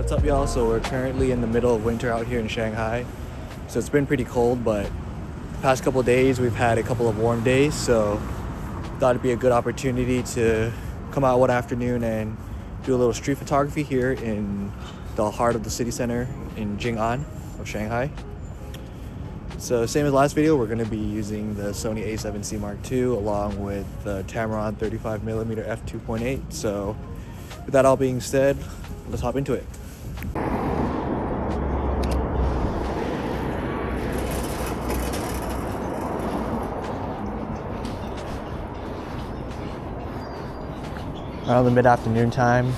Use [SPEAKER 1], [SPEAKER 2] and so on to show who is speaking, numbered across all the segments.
[SPEAKER 1] What's up, y'all? So we're currently in the middle of winter out here in Shanghai. So it's been pretty cold, but the past couple of days we've had a couple of warm days. So thought it'd be a good opportunity to come out one afternoon and do a little street photography here in the heart of the city center in Jing'an of Shanghai. So same as last video, we're going to be using the Sony A7C Mark II along with the Tamron 35mm f2.8. So with that all being said, let's hop into it. Around the mid-afternoon time,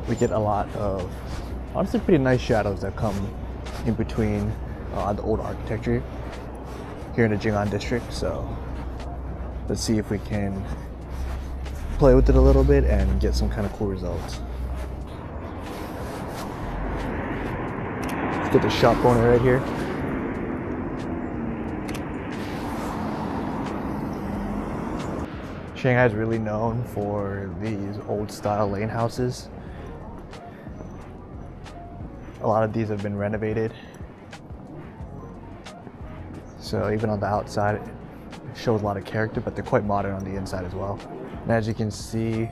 [SPEAKER 1] we get a lot of honestly pretty nice shadows that come in between the old architecture here in the Jing'an district. So let's see if we can play with it a little bit and get some kind of cool results. Let's get the shot going right here. Shanghai is really known for these old style lane houses. A lot of these have been renovated. So even on the outside, it shows a lot of character, but they're quite modern on the inside as well. And as you can see,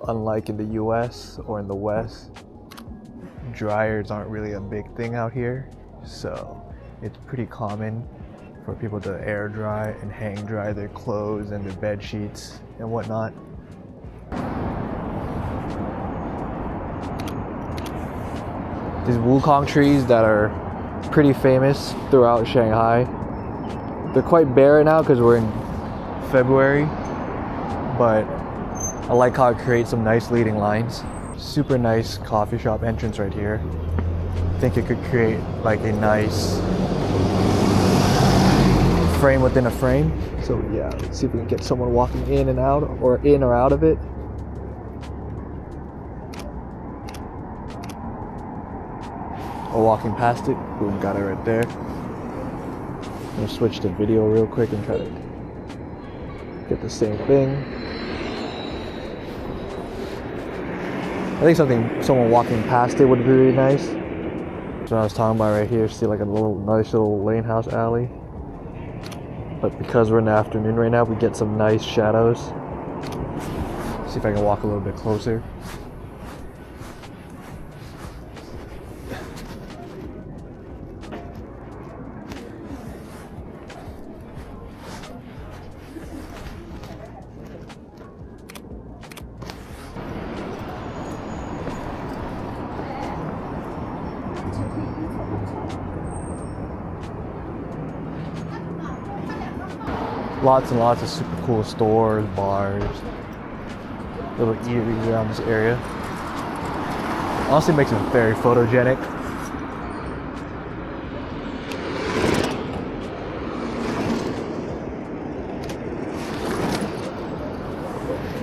[SPEAKER 1] unlike in the US or in the West, dryers aren't really a big thing out here. So it's pretty common for people to air dry and hang dry their clothes and their bed sheets and whatnot. These wukong trees that are pretty famous throughout Shanghai. They're quite bare now because we're in February, but I like how it creates some nice leading lines. Super nice coffee shop entrance right here. I think it could create like a nice frame within a frame. So yeah, let's see if we can get someone walking in and out, or in or out of it. Or walking past it. Boom, got it right there. I'm gonna switch to video real quick and try to get the same thing. I think someone walking past it would be really nice. So I was talking about right here, see like a nice little lane house alley. But because we're in the afternoon right now, we get some nice shadows. See if I can walk a little bit closer. Lots and lots of super cool stores, bars, little eateries around this area. Honestly makes it very photogenic.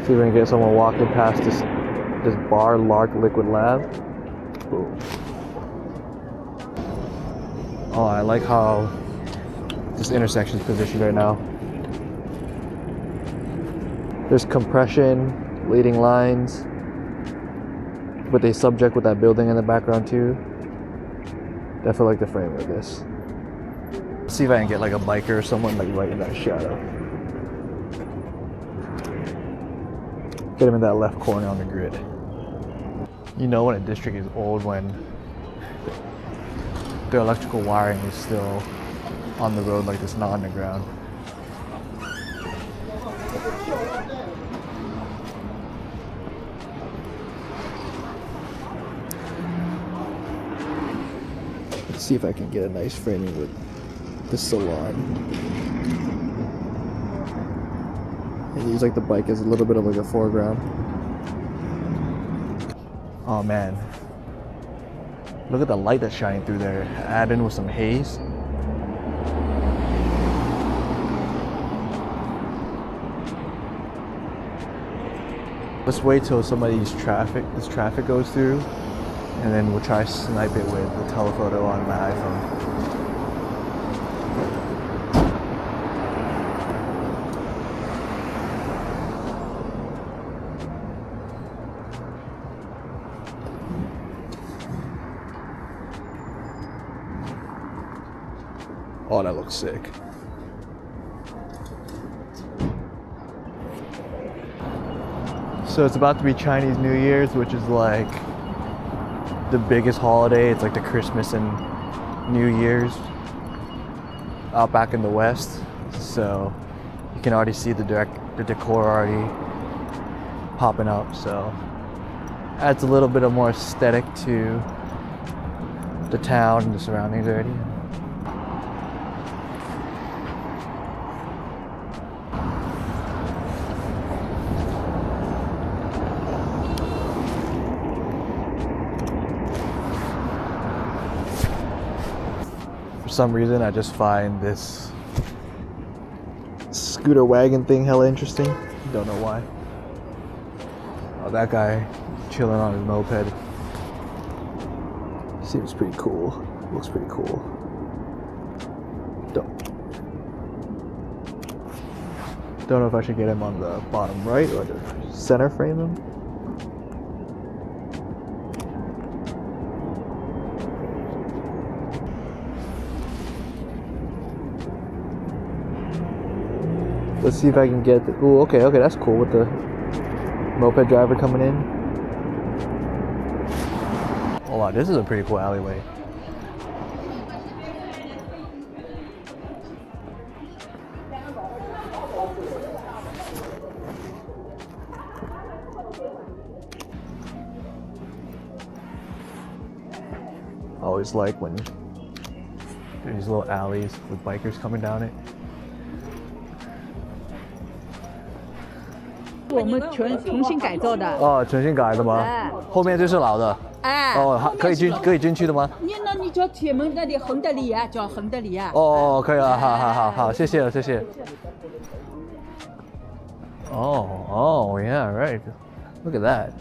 [SPEAKER 1] See if we can get someone walking past this bar, Lark Liquid Lab. Boom. Oh, I like how this intersection is positioned right now. There's compression, leading lines, with a subject with that building in the background too. Definitely like the frame of this. Let's see if I can get like a biker or someone like right in that shadow. Get him in that left corner on the grid. You know when a district is old when their electrical wiring is still on the road like this, not underground. Let's see if I can get a nice framing with the salon. And use like the bike as a little bit of like a foreground. Oh man. Look at the light that's shining through there. Add in with some haze. Let's wait till this traffic goes through, and then we'll try to snipe it with the telephoto on my iPhone. Oh, that looks sick. So it's about to be Chinese New Year's, which is like the biggest holiday. It's like the Christmas and New Year's out back in the West. So you can already see the decor already popping up. So adds a little bit of more aesthetic to the town and the surroundings already. For some reason, I just find this scooter wagon thing hella interesting. Don't know why. Oh, that guy chilling on his moped. Seems pretty cool. Looks pretty cool. Don't know if I should get him on the bottom right or the center frame him. Let's see if I can get the, ooh, okay, that's cool with the moped driver coming in. Oh wow, this is a pretty cool alleyway. I always like when there's these little alleys with bikers coming down it.
[SPEAKER 2] 我们重新改造的。
[SPEAKER 1] 哦，重新改的吗？后面就是老的。哦，可以进去的吗？
[SPEAKER 2] 那你叫铁门那里横的里啊，叫横的里啊。
[SPEAKER 1] 哦，可以了，好，谢谢。Oh, yeah, right. Look at that.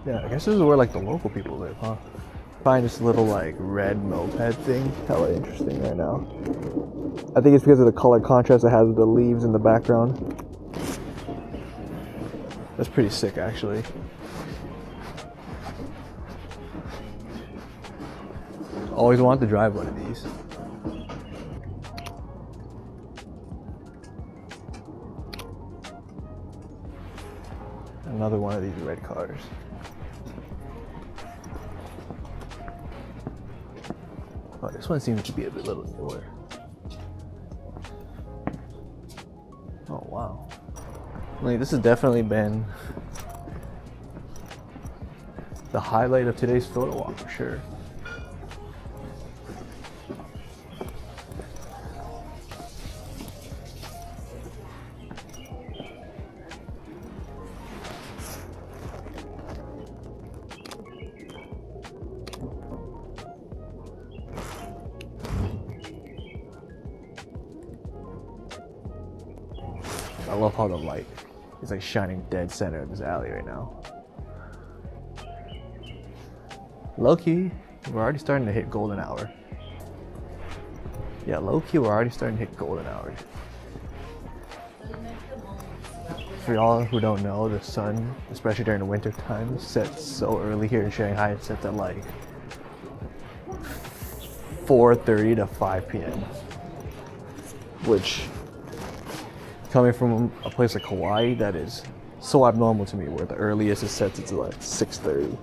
[SPEAKER 1] Yeah, I guess this is where like the local people live, huh? Find this little like red moped thing hella interesting right now. I think it's because of the color contrast it has with the leaves in the background. That's pretty sick actually. Always wanted to drive one of these. Another one of these red cars. Oh, this one seems to be a little newer. Oh wow. Like, this has definitely been the highlight of today's photo walk for sure. I love how the light is like shining dead center of this alley right now. Low-key, we're already starting to hit golden hour. Yeah, low-key, we're already starting to hit golden hour. For y'all who don't know, the sun, especially during the winter time, sets so early here in Shanghai. It sets at like 4:30 to 5 p.m. Which, coming from a place like Hawaii, that is so abnormal to me, where the earliest it sets is like 6:30.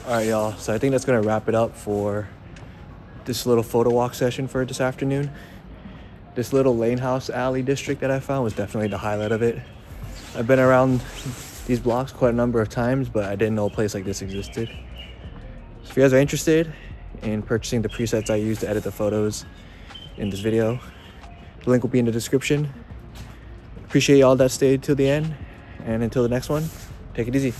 [SPEAKER 1] All right, y'all. So I think that's gonna wrap it up for this little photo walk session for this afternoon. This little lane house alley district that I found was definitely the highlight of it. I've been around these blocks quite a number of times, but I didn't know a place like this existed. So if you guys are interested in purchasing the presets I use to edit the photos in this video, the link will be in the description. Appreciate y'all that stayed till the end, and until the next one, take it easy.